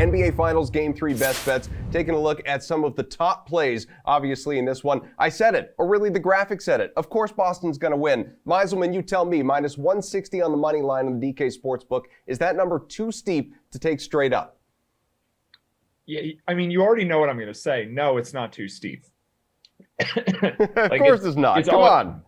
NBA Finals Game 3 best bets, taking a look at some of the top plays, obviously, in this one. I said it, or really the graphic said it. Of course Boston's going to win. Meiselman, you tell me, minus 160 on the money line on the DK Sportsbook. Is that number too steep to take straight up? Yeah, I mean, you already know what I'm going to say. No, it's not too steep. Of course it's not. Come on.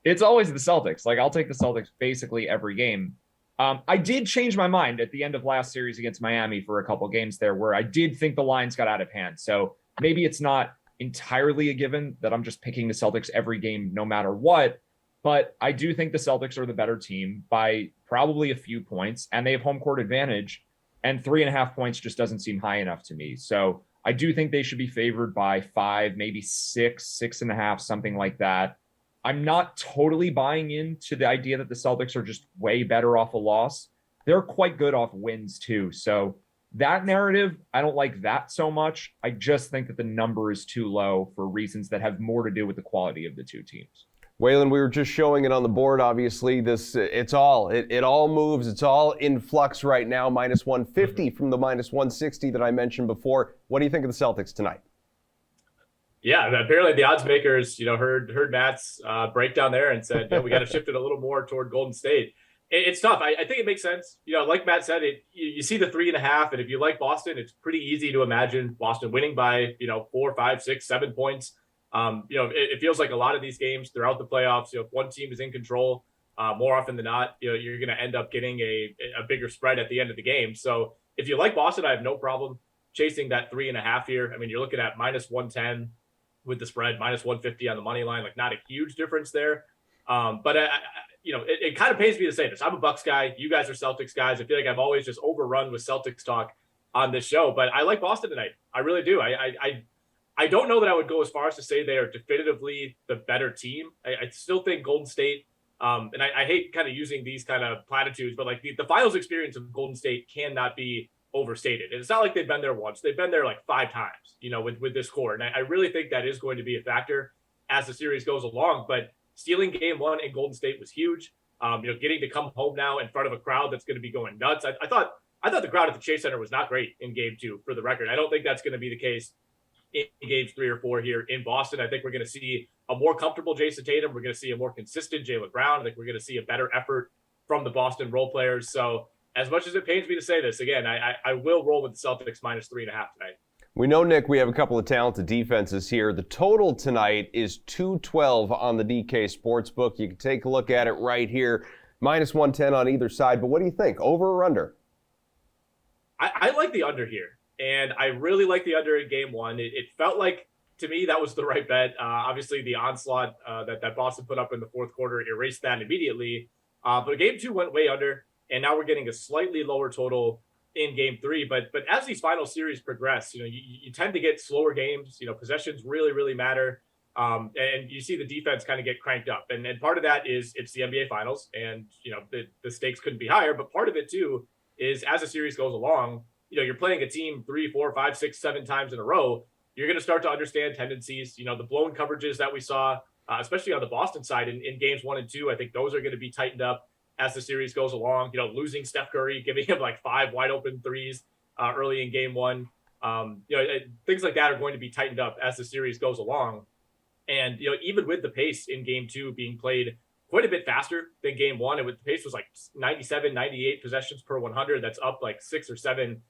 It's always the Celtics. Like, I'll take the Celtics basically every game. I did change my mind at the end of last series against Miami for a couple games there where I did think the lines got out of hand. So maybe it's not entirely a given that I'm just picking the Celtics every game no matter what. But I do think the Celtics are the better team by probably a few points, and they have home court advantage. And 3.5 points just doesn't seem high enough to me. So I do think they should be favored by 5, maybe 6, 6.5, something like that. I'm not totally buying into the idea that the Celtics are just way better off a loss. They're quite good off wins too. So that narrative, I don't like that so much. I just think that the number is too low for reasons that have more to do with the quality of the two teams. Whalen, we were just showing it on the board, obviously. It all moves. It's all in flux right now. Minus 150 from the minus 160 that I mentioned before. What do you think of the Celtics tonight? Yeah, apparently the odds makers, heard Matt's breakdown there and said, we got to shift it a little more toward Golden State. It's tough. I think it makes sense. Like Matt said, you see the 3.5, and if you like Boston, it's pretty easy to imagine Boston winning by 4, 5, 6, 7 points. It feels like a lot of these games throughout the playoffs, if one team is in control, more often than not, you're going to end up getting a bigger spread at the end of the game. So if you like Boston, I have no problem chasing that 3.5 here. I mean, you're looking at minus 110 with the spread, minus 150 on the money line, like not a huge difference there. But it kind of pains me to say this. I'm a Bucks guy. You guys are Celtics guys. I feel like I've always just overrun with Celtics talk on this show, but I like Boston tonight. I really do. I don't know that I would go as far as to say they are definitively the better team. I still think Golden State, and I hate kind of using these kind of platitudes, but like the finals experience of Golden State cannot be overstated. And it's not like they've been there once. They've been there like 5 times, with this core. And I really think that is going to be a factor as the series goes along. But stealing game 1 in Golden State was huge. Getting to come home now in front of a crowd that's going to be going nuts. I thought the crowd at the Chase Center was not great in game 2, for the record. I don't think that's going to be the case in games 3 or 4 here in Boston. I think we're going to see a more comfortable Jason Tatum. We're going to see a more consistent Jaylen Brown. I think we're going to see a better effort from the Boston role players. So as much as it pains me to say this, again, I will roll with the Celtics minus 3.5 tonight. We know, Nick, we have a couple of talented defenses here. The total tonight is 212 on the DK Sportsbook. You can take a look at it right here. Minus 110 on either side. But what do you think? Over or under? I like the under here. And I really like the under in game 1. It felt like, to me, that was the right bet. Obviously, the onslaught that Boston put up in the fourth quarter erased that immediately. But game 2 went way under. And now we're getting a slightly lower total in game 3. But as these final series progress, you tend to get slower games. Possessions really, really matter. And you see the defense kind of get cranked up. And part of that is it's the NBA Finals. And, the stakes couldn't be higher. But part of it, too, is as the series goes along, you're playing a team 3, 4, 5, 6, 7 times in a row. You're going to start to understand tendencies. The blown coverages that we saw, especially on the Boston side in games 1 and 2, I think those are going to be tightened up as the series goes along. Losing Steph Curry, giving him like 5 wide open threes early in game 1. Things like that are going to be tightened up as the series goes along. And, even with the pace in game 2 being played quite a bit faster than game 1, the pace was like 97, 98 possessions per 100. That's up like 6 or 7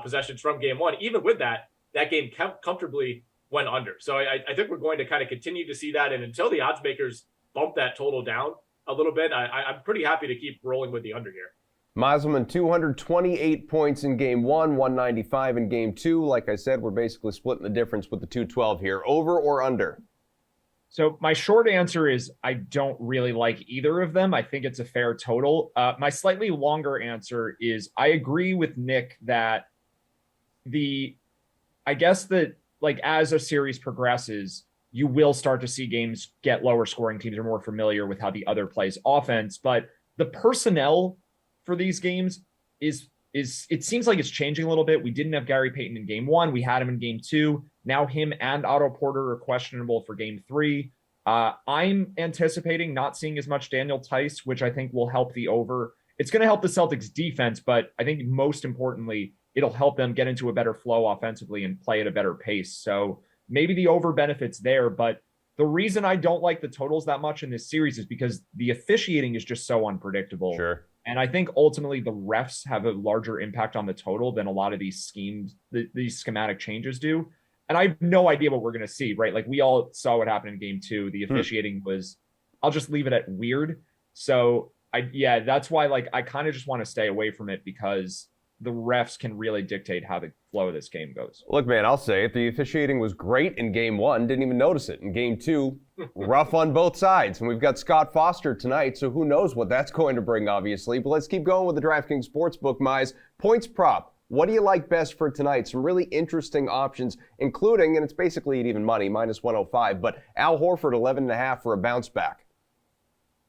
possessions from game 1. Even with that game comfortably went under. So I think we're going to kind of continue to see that. And until the odds makers bump that total down a little bit, I'm pretty happy to keep rolling with the under here. Meiselman, 228 points in game 1, 195 in game 2. Like I said, we're basically splitting the difference with the 212 here. Over or under? So my short answer is I don't really like either of them. I think it's a fair total. My slightly longer answer is I agree with Nick that as a series progresses, you will start to see games get lower scoring. Teams are more familiar with how the other plays offense, but the personnel for these games is it seems like it's changing a little bit. We didn't have Gary Payton in game 1. We had him in game 2. Now him and Otto Porter are questionable for game 3. I'm anticipating not seeing as much Daniel Tice, which I think will help the over. It's going to help the Celtics defense, but I think most importantly, it'll help them get into a better flow offensively and play at a better pace. So maybe the over benefits there, but the reason I don't like the totals that much in this series is because the officiating is just so unpredictable. Sure. And I think ultimately the refs have a larger impact on the total than a lot of these these schematic changes do. And I have no idea what we're going to see, right? Like we all saw what happened in game 2. The officiating was, I'll just leave it at weird. So that's why like I kind of just want to stay away from it because the refs can really dictate how the flow of this game goes. Look, man, I'll say it. The officiating was great in game 1. Didn't even notice it. In game 2, rough on both sides. And we've got Scott Foster tonight, so who knows what that's going to bring, obviously. But let's keep going with the DraftKings Sportsbook, Mize. Points prop. What do you like best for tonight? Some really interesting options, including, and it's basically at even money, minus 105, but Al Horford, 11.5 for a bounce back.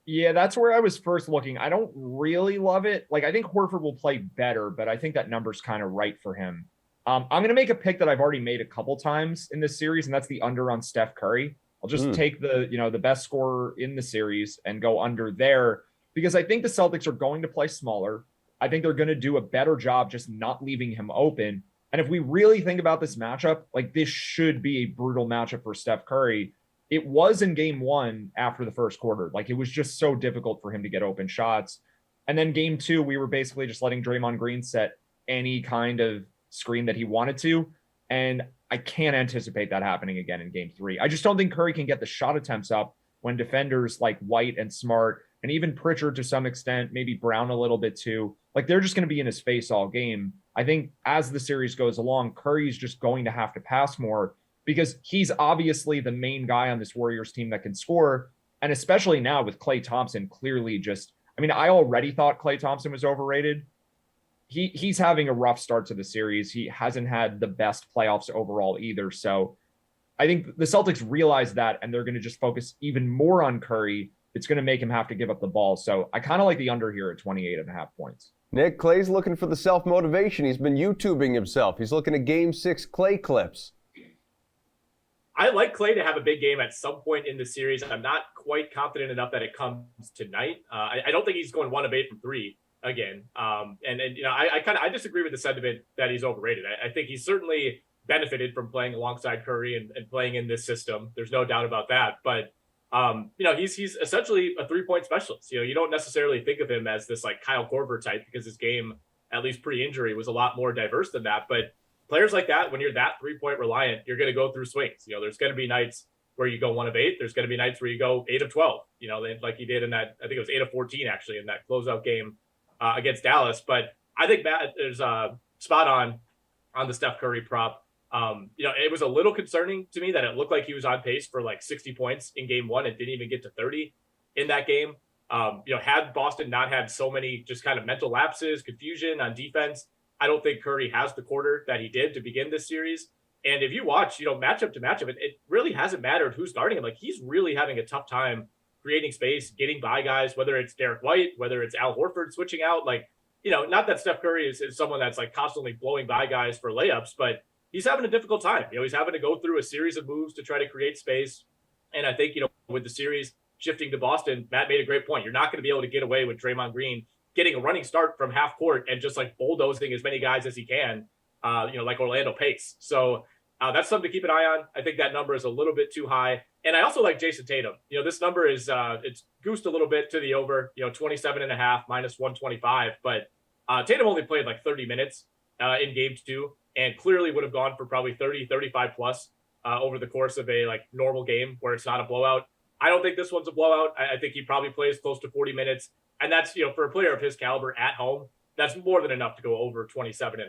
Yeah, that's where I was first looking. I don't really love it. Like, I think Horford will play better, but I think that number's kind of right for him. I'm going to make a pick that I've already made a couple times in this series, and that's the under on Steph Curry. I'll just take the best scorer in the series and go under there because I think the Celtics are going to play smaller. I think they're going to do a better job just not leaving him open. And if we really think about this matchup, like this should be a brutal matchup for Steph Curry. It was in game 1 after the first quarter. Like it was just so difficult for him to get open shots. And then game 2, we were basically just letting Draymond Green set any kind of screen that he wanted to. And I can't anticipate that happening again in game 3. I just don't think Curry can get the shot attempts up when defenders like White and Smart, and even Pritchard to some extent, maybe Brown a little bit too, like they're just going to be in his face all game. I think as the series goes along, Curry's just going to have to pass more because he's obviously the main guy on this Warriors team that can score. And especially now with Klay Thompson clearly I already thought Klay Thompson was overrated. He's having a rough start to the series. He hasn't had the best playoffs overall either. So I think the Celtics realize that, and they're going to just focus even more on Curry. It's going to make him have to give up the ball. So I kind of like the under here at 28.5 points. Nick, Clay's looking for the self-motivation. He's been YouTubing himself. He's looking at Game 6 Clay clips. I like Klay to have a big game at some point in the series. I'm not quite confident enough that it comes tonight. I don't think he's going 1 of 8 from 3 again. I disagree with the sentiment that he's overrated. I think he's certainly benefited from playing alongside Curry and playing in this system. There's no doubt about that. But he's essentially a 3-point specialist. You don't necessarily think of him as this like Kyle Korver type because his game, at least pre-injury, was a lot more diverse than that. But players like that, when you're that 3-point reliant, you're going to go through swings. There's going to be nights where you go 1 of 8. There's going to be nights where you go 8 of 12. Like he did in that, I think it was 8 of 14 actually in that closeout game against Dallas. But I think Matt is spot on the Steph Curry prop. It was a little concerning to me that it looked like he was on pace for like 60 points in game 1 and didn't even get to 30 in that game. Had Boston not had so many just kind of mental lapses, confusion on defense, I don't think Curry has the quarter that he did to begin this series. And if you watch, matchup to matchup, it really hasn't mattered who's guarding him. Like he's really having a tough time creating space, getting by guys, whether it's Derek White, whether it's Al Horford switching out. Like, not that Steph Curry is someone that's like constantly blowing by guys for layups, but he's having a difficult time. He's having to go through a series of moves to try to create space. And I think, with the series shifting to Boston, Matt made a great point. You're not going to be able to get away with Draymond Green getting a running start from half court and just like bulldozing as many guys as he can, like Orlando Pace. So that's something to keep an eye on. I think that number is a little bit too high. And I also like Jason Tatum. This number is it's goosed a little bit to the over, 27.5 minus 125. But Tatum only played like 30 minutes in game 2 and clearly would have gone for probably 30, 35 plus over the course of a like normal game where it's not a blowout. I don't think this one's a blowout. I think he probably plays close to 40 minutes. And that's, for a player of his caliber at home, that's more than enough to go over 27.5.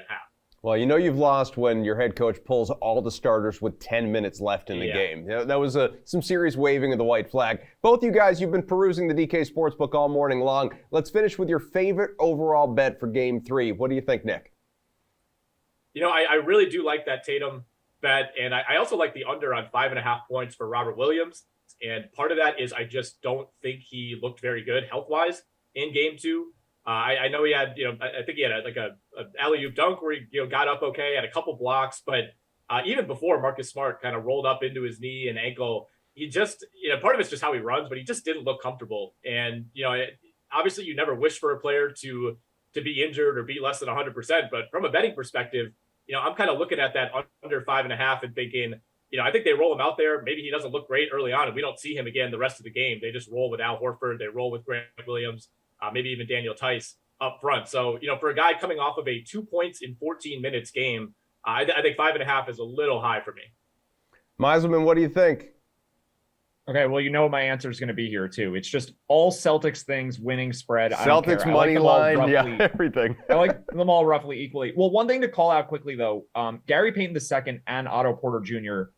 Well, you've lost when your head coach pulls all the starters with 10 minutes left in the game. That was some serious waving of the white flag. Both you guys, you've been perusing the DK Sportsbook all morning long. Let's finish with your favorite overall bet for Game 3. What do you think, Nick? I really do like that Tatum bet, and I also like the under on 5.5 points for Robert Williams. And part of that is I just don't think he looked very good health-wise in Game 2. I know he had, I think he had a alley-oop dunk where he, got up okay, had a couple blocks, but even before Marcus Smart kind of rolled up into his knee and ankle, he just, part of it's just how he runs, but he just didn't look comfortable. And, obviously you never wish for a player to to be injured or be less than 100%. But from a betting perspective, I'm kind of looking at that under 5.5 and thinking, I think they roll him out there. Maybe he doesn't look great early on, and we don't see him again the rest of the game. They just roll with Al Horford. They roll with Grant Williams, maybe even Daniel Tice up front. So, for a guy coming off of a 2 points in 14 minutes game, I think 5.5 is a little high for me. Meiselman, what do you think? Okay, well, what my answer is going to be here too. It's just all Celtics things, winning spread. Celtics money line, yeah, everything. I like them all roughly equally. Well, one thing to call out quickly though, Gary Payton II and Otto Porter Jr.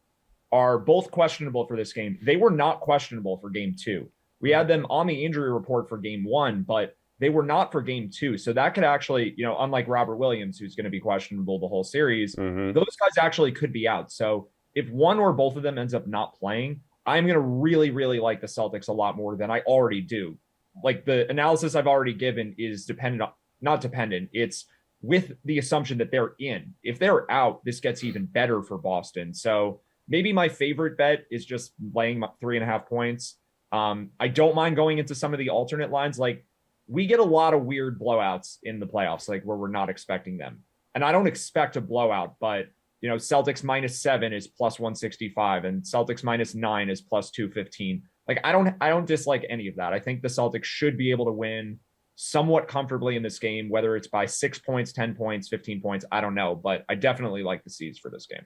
are both questionable for this game. They were not questionable for game 2. We had them on the injury report for game 1, but they were not for game 2. So that could actually, unlike Robert Williams, who's going to be questionable the whole series, those guys actually could be out. So if one or both of them ends up not playing, I'm going to really, really like the Celtics a lot more than I already do. Like the analysis I've already given is not dependent. It's with the assumption that they're in. If they're out, this gets even better for Boston. So maybe my favorite bet is just laying 3.5 points. I don't mind going into some of the alternate lines. Like we get a lot of weird blowouts in the playoffs, like where we're not expecting them. And I don't expect a blowout, but Celtics -7 is +165 and Celtics -9 is +215. Like I don't dislike any of that. I think the Celtics should be able to win somewhat comfortably in this game, whether it's by 6 points, 10 points, 15 points, I don't know, but I definitely like the C's for this game.